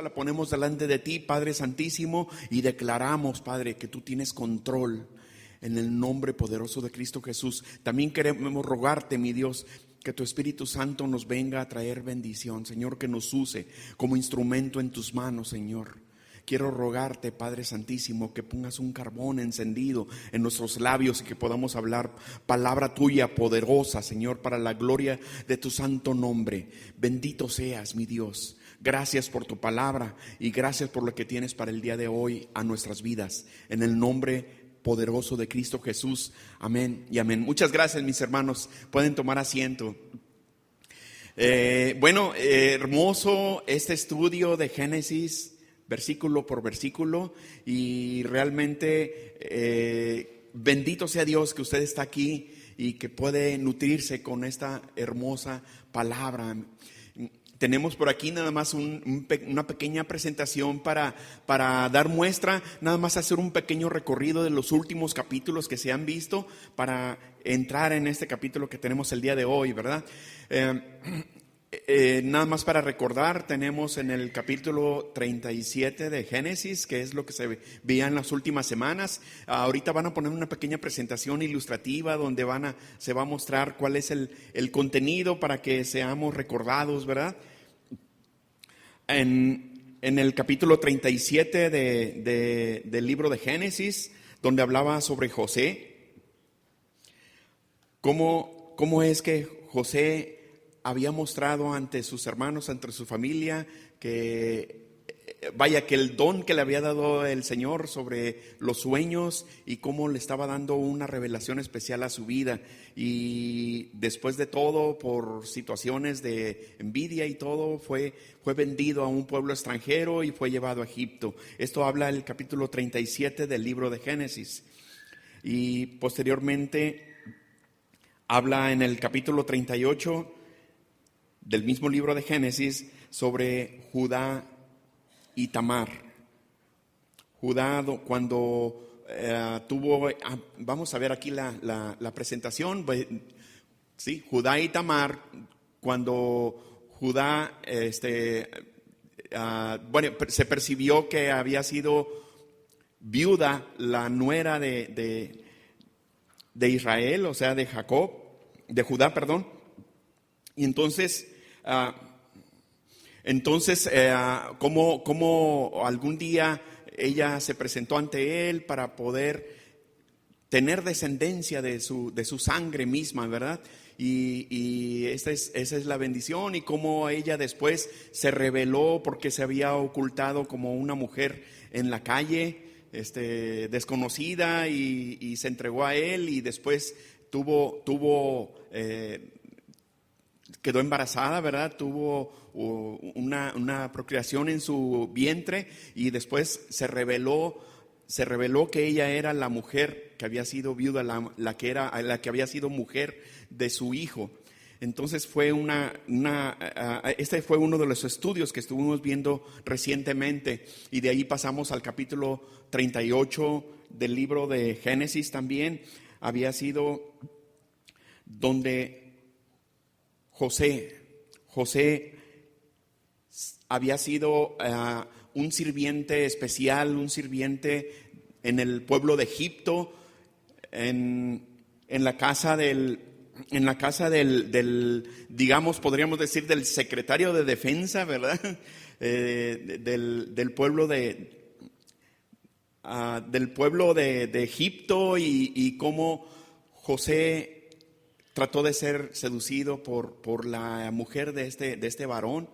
La ponemos delante de ti, Padre Santísimo, y declaramos, Padre, que tú tienes control en el nombre poderoso de Cristo Jesús. También queremos rogarte, mi Dios, que tu Espíritu Santo nos venga a traer bendición, Señor, que nos use como instrumento en tus manos, Señor. Quiero rogarte, Padre Santísimo, que pongas un carbón encendido en nuestros labios y que podamos hablar palabra tuya poderosa, Señor, para la gloria de tu santo nombre. Bendito seas, mi Dios. Gracias por tu palabra y gracias por lo que tienes para el día de hoy a nuestras vidas. En el nombre poderoso de Cristo Jesús. Amén y amén. Muchas gracias, mis hermanos. Pueden tomar asiento. Hermoso este estudio de Génesis, versículo por versículo, y realmente bendito sea Dios que usted está aquí y que puede nutrirse con esta hermosa palabra. Tenemos por aquí nada más una pequeña presentación para dar muestra, nada más hacer un pequeño recorrido de los últimos capítulos que se han visto para entrar en este capítulo que tenemos el día de hoy, ¿verdad? Nada más para recordar, tenemos en el capítulo 37 de Génesis, que es lo que se veía en las últimas semanas. Ahorita van a poner una pequeña presentación ilustrativa donde se va a mostrar cuál es el contenido para que seamos recordados, ¿verdad? En el capítulo 37 del libro de Génesis, donde hablaba sobre José, cómo es que José había mostrado ante sus hermanos, ante su familia, que el don que le había dado el Señor sobre los sueños y cómo le estaba dando una revelación especial a su vida. Y después de todo, por situaciones de envidia y todo, fue vendido a un pueblo extranjero y fue llevado a Egipto. Esto habla el capítulo 37 del libro de Génesis. Y posteriormente habla en el capítulo 38 del mismo libro de Génesis sobre Judá y Tamar. Judá cuando tuvo, vamos a ver aquí la presentación, sí, Judá y Tamar, cuando Judá se percibió que había sido viuda la nuera de Israel, o sea, de Judá, perdón. Y entonces, como algún día ella se presentó ante él para poder tener descendencia de su sangre misma, ¿verdad? Y esa es la bendición, y cómo ella después se rebeló porque se había ocultado como una mujer en la calle, desconocida, y se entregó a él, y después quedó embarazada, ¿verdad? Tuvo una procreación en su vientre, y después se reveló que ella era la mujer que había sido viuda, la que había sido mujer de su hijo. Entonces este fue uno de los estudios que estuvimos viendo recientemente, y de ahí pasamos al capítulo 38 del libro de Génesis. También había sido donde José había sido un sirviente especial, un sirviente en el pueblo de Egipto, en la casa del, digamos, podríamos decir, del secretario de defensa, ¿verdad? Del pueblo de Egipto, y cómo José trató de ser seducido por la mujer de este varón,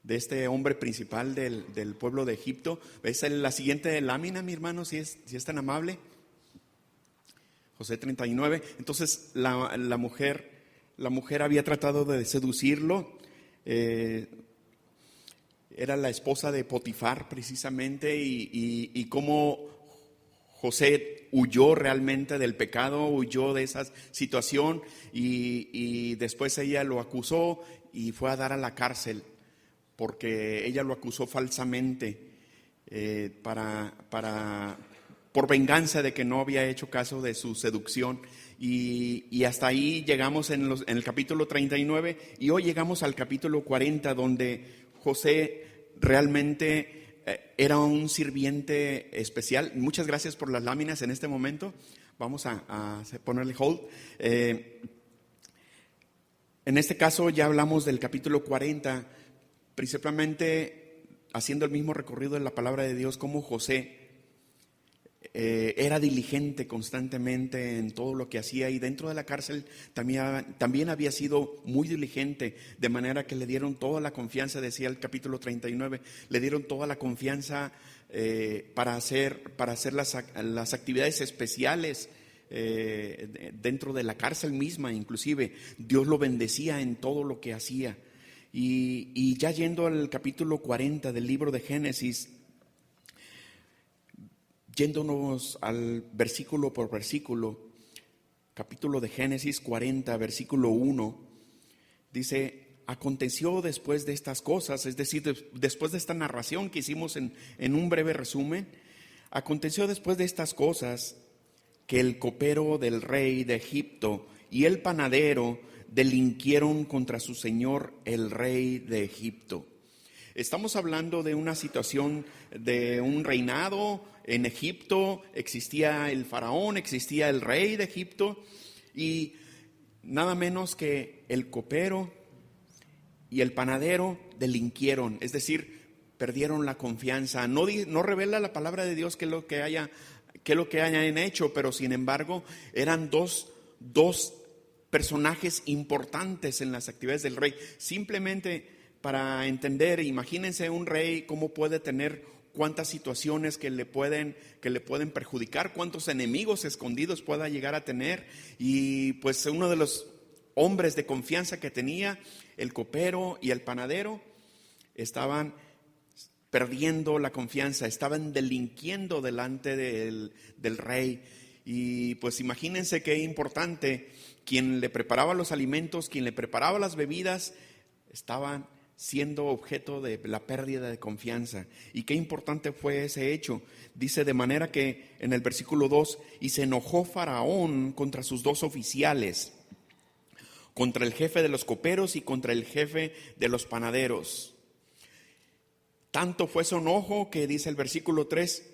de este hombre principal del pueblo de Egipto. ¿Ves la siguiente lámina, mi hermano, si es tan amable? José 39. Entonces la mujer había tratado de seducirlo. Era la esposa de Potifar, precisamente, y cómo José huyó realmente del pecado, huyó de esa situación, y después ella lo acusó y fue a dar a la cárcel porque ella lo acusó falsamente por venganza de que no había hecho caso de su seducción. Y hasta ahí llegamos en el capítulo 39, y hoy llegamos al capítulo 40, donde José realmente era un sirviente especial. Muchas gracias por las láminas en este momento. Vamos a ponerle hold. En este caso ya hablamos del capítulo 40, principalmente haciendo el mismo recorrido de la palabra de Dios, como José era diligente constantemente en todo lo que hacía, y dentro de la cárcel también había sido muy diligente, de manera que le dieron toda la confianza, decía el capítulo 39, le dieron toda la confianza para hacer las actividades especiales dentro de la cárcel misma. Inclusive Dios lo bendecía en todo lo que hacía. Y ya yendo al capítulo 40 del libro de Génesis, yéndonos al versículo por versículo, capítulo de Génesis 40, versículo 1, dice: aconteció después de estas cosas, es decir, después de esta narración que hicimos en un breve resumen, aconteció después de estas cosas que el copero del rey de Egipto y el panadero delinquieron contra su señor el rey de Egipto. Estamos hablando de una situación de un reinado en Egipto. Existía el faraón, existía el rey de Egipto, y nada menos que el copero y el panadero delinquieron, es decir, perdieron la confianza. No revela la palabra de Dios qué es lo que hayan hecho, pero sin embargo eran dos personajes importantes en las actividades del rey. Simplemente para entender, imagínense un rey cómo puede tener cuántas situaciones que le pueden perjudicar, cuántos enemigos escondidos pueda llegar a tener. Y pues uno de los hombres de confianza que tenía, el copero y el panadero, estaban perdiendo la confianza, estaban delinquiendo delante del rey. Y pues imagínense qué importante, quien le preparaba los alimentos, quien le preparaba las bebidas, estaban siendo objeto de la pérdida de confianza. Y qué importante fue ese hecho. Dice de manera que en el versículo 2, y se enojó Faraón contra sus dos oficiales, contra el jefe de los coperos y contra el jefe de los panaderos. Tanto fue su enojo que dice el versículo 3,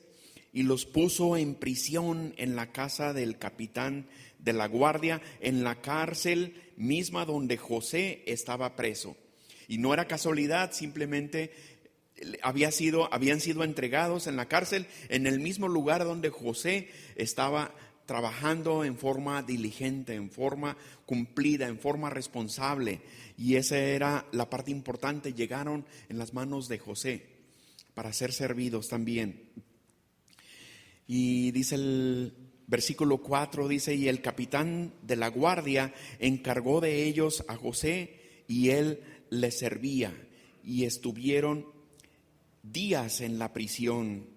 y los puso en prisión en la casa del capitán de la guardia, en la cárcel misma donde José estaba preso. Y no era casualidad, simplemente habían sido entregados en la cárcel, en el mismo lugar donde José estaba trabajando en forma diligente, en forma cumplida, en forma responsable. Y esa era la parte importante, llegaron en las manos de José para ser servidos también. Y dice el versículo 4, dice: y el capitán de la guardia encargó de ellos a José, y él les servía, y estuvieron días en la prisión.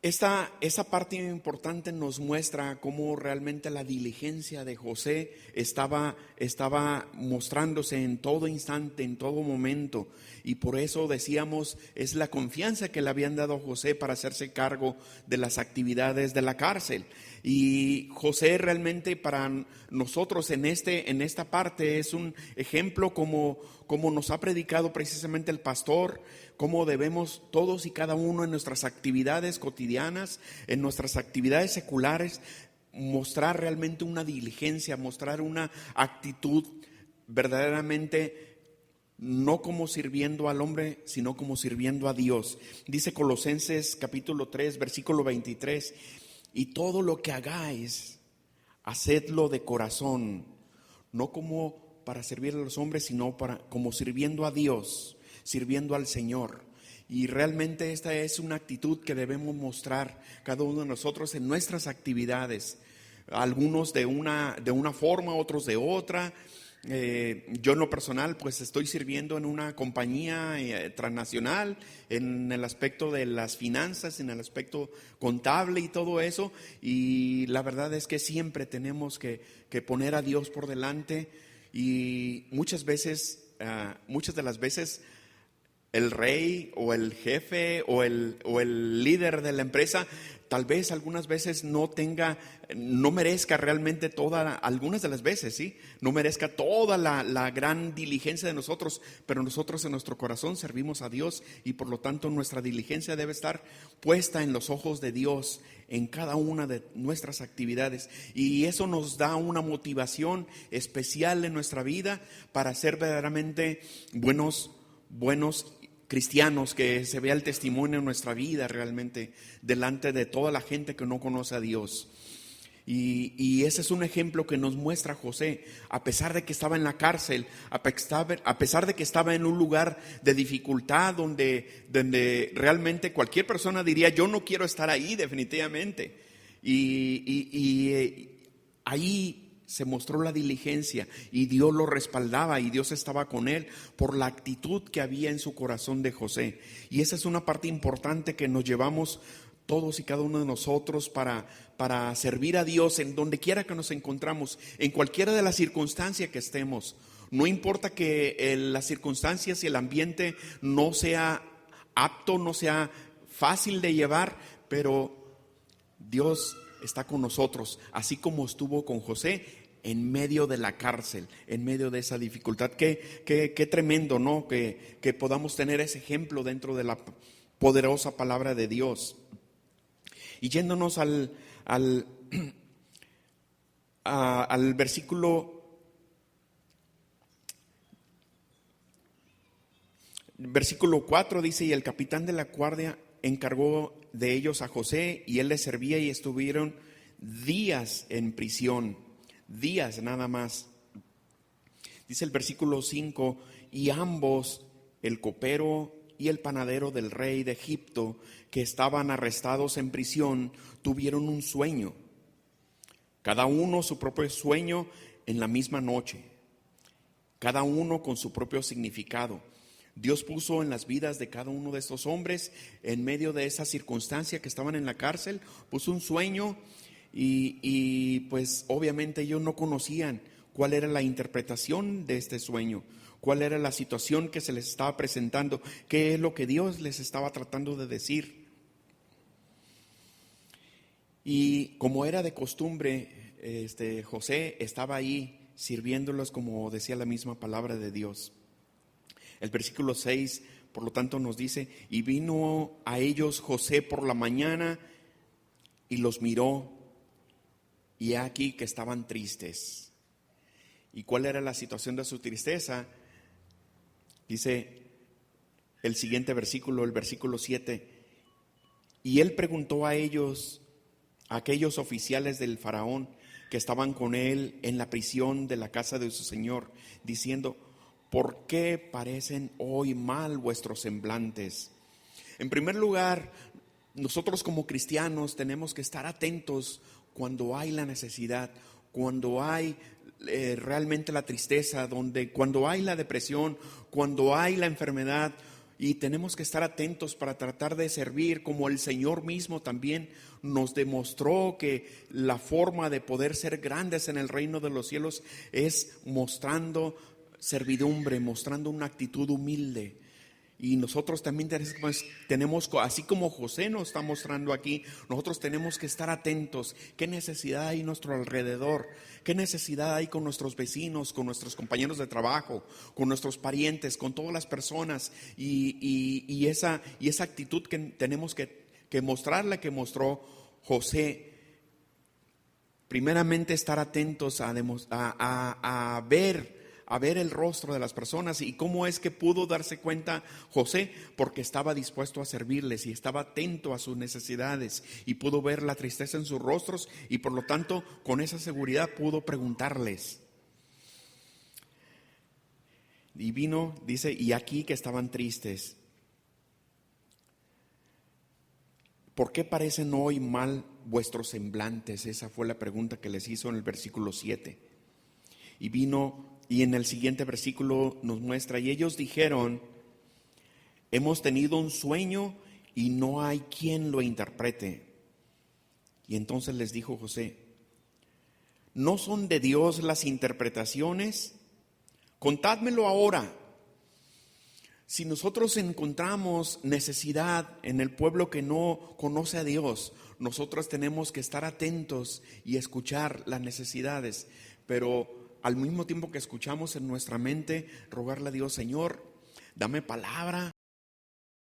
Esa parte importante nos muestra cómo realmente la diligencia de José estaba mostrándose en todo instante, en todo momento. Y por eso decíamos, es la confianza que le habían dado a José para hacerse cargo de las actividades de la cárcel. Y José realmente para nosotros en esta parte es un ejemplo, como nos ha predicado precisamente el pastor, cómo debemos todos y cada uno en nuestras actividades cotidianas, en nuestras actividades seculares, mostrar realmente una diligencia, mostrar una actitud verdaderamente, no como sirviendo al hombre, sino como sirviendo a Dios. Dice Colosenses capítulo 3, versículo 23, y todo lo que hagáis, hacedlo de corazón, no como para servir a los hombres, sino como sirviendo a Dios, sirviendo al Señor. Y realmente esta es una actitud que debemos mostrar cada uno de nosotros en nuestras actividades. Algunos de una forma, otros de otra. Yo en lo personal pues estoy sirviendo en una compañía transnacional en el aspecto de las finanzas, en el aspecto contable y todo eso, y la verdad es que siempre tenemos que poner a Dios por delante. Y muchas de las veces el rey o el jefe o el líder de la empresa tal vez algunas veces no merezca realmente algunas de las veces, ¿sí? No merezca toda la gran diligencia de nosotros, pero nosotros en nuestro corazón servimos a Dios y por lo tanto nuestra diligencia debe estar puesta en los ojos de Dios en cada una de nuestras actividades, y eso nos da una motivación especial en nuestra vida para ser verdaderamente buenos cristianos, que se vea el testimonio en nuestra vida realmente delante de toda la gente que no conoce a Dios. Y ese es un ejemplo que nos muestra José, a pesar de que estaba en la cárcel, a pesar de que estaba en un lugar de dificultad donde realmente cualquier persona diría: yo no quiero estar ahí definitivamente. Ahí se mostró la diligencia y Dios lo respaldaba y Dios estaba con él por la actitud que había en su corazón de José. Y esa es una parte importante que nos llevamos todos y cada uno de nosotros para servir a Dios en donde quiera que nos encontramos, en cualquiera de las circunstancias que estemos. No importa que las circunstancias y el ambiente no sea apto, no sea fácil de llevar, pero Dios está con nosotros, así como estuvo con José en medio de la cárcel, en medio de esa dificultad. Qué tremendo, ¿no? Que podamos tener ese ejemplo dentro de la poderosa palabra de Dios. Y yéndonos al versículo 4 dice: y el capitán de la guardia encargó de ellos a José, y él les servía, y estuvieron días en prisión, días nada más. Dice el versículo 5: y ambos, el copero y el panadero del rey de Egipto, que estaban arrestados en prisión, tuvieron un sueño, cada uno su propio sueño en la misma noche, cada uno con su propio significado. Dios puso en las vidas de cada uno de estos hombres, en medio de esa circunstancia que estaban en la cárcel, puso un sueño y pues obviamente ellos no conocían cuál era la interpretación de este sueño, cuál era la situación que se les estaba presentando, qué es lo que Dios les estaba tratando de decir. Y como era de costumbre, José estaba ahí sirviéndolos, como decía la misma palabra de Dios. El versículo 6, por lo tanto, nos dice: y vino a ellos José por la mañana y los miró, y aquí que estaban tristes. ¿Y cuál era la situación de su tristeza? Dice el siguiente versículo, el versículo 7: y él preguntó a ellos, a aquellos oficiales del faraón que estaban con él en la prisión de la casa de su señor, diciendo: ¿por qué parecen hoy mal vuestros semblantes? En primer lugar, nosotros como cristianos tenemos que estar atentos cuando hay la necesidad, cuando hay realmente la tristeza, cuando hay la depresión, cuando hay la enfermedad, y tenemos que estar atentos para tratar de servir, como el Señor mismo también nos demostró que la forma de poder ser grandes en el reino de los cielos es mostrando servidumbre, mostrando una actitud humilde. Y nosotros también tenemos, así como José nos está mostrando aquí, nosotros tenemos que estar atentos. ¿Qué necesidad hay a nuestro alrededor? ¿Qué necesidad hay con nuestros vecinos, con nuestros compañeros de trabajo, con nuestros parientes, con todas las personas? Y esa actitud que tenemos que mostrar, la que mostró José. Primeramente, estar atentos a ver el rostro de las personas. ¿Y cómo es que pudo darse cuenta José? Porque estaba dispuesto a servirles y estaba atento a sus necesidades, y pudo ver la tristeza en sus rostros, y por lo tanto con esa seguridad pudo preguntarles. Y vino, dice, y aquí que estaban tristes. ¿Por qué parecen hoy mal vuestros semblantes? Esa fue la pregunta que les hizo en el versículo 7. Y vino, y en el siguiente versículo nos muestra: y ellos dijeron: hemos tenido un sueño y no hay quien lo interprete. Y entonces les dijo José: ¿no son de Dios las interpretaciones? Contádmelo ahora. Si nosotros encontramos necesidad en el pueblo que no conoce a Dios, nosotros tenemos que estar atentos y escuchar las necesidades, pero al mismo tiempo que escuchamos en nuestra mente, rogarle a Dios, Señor, dame palabra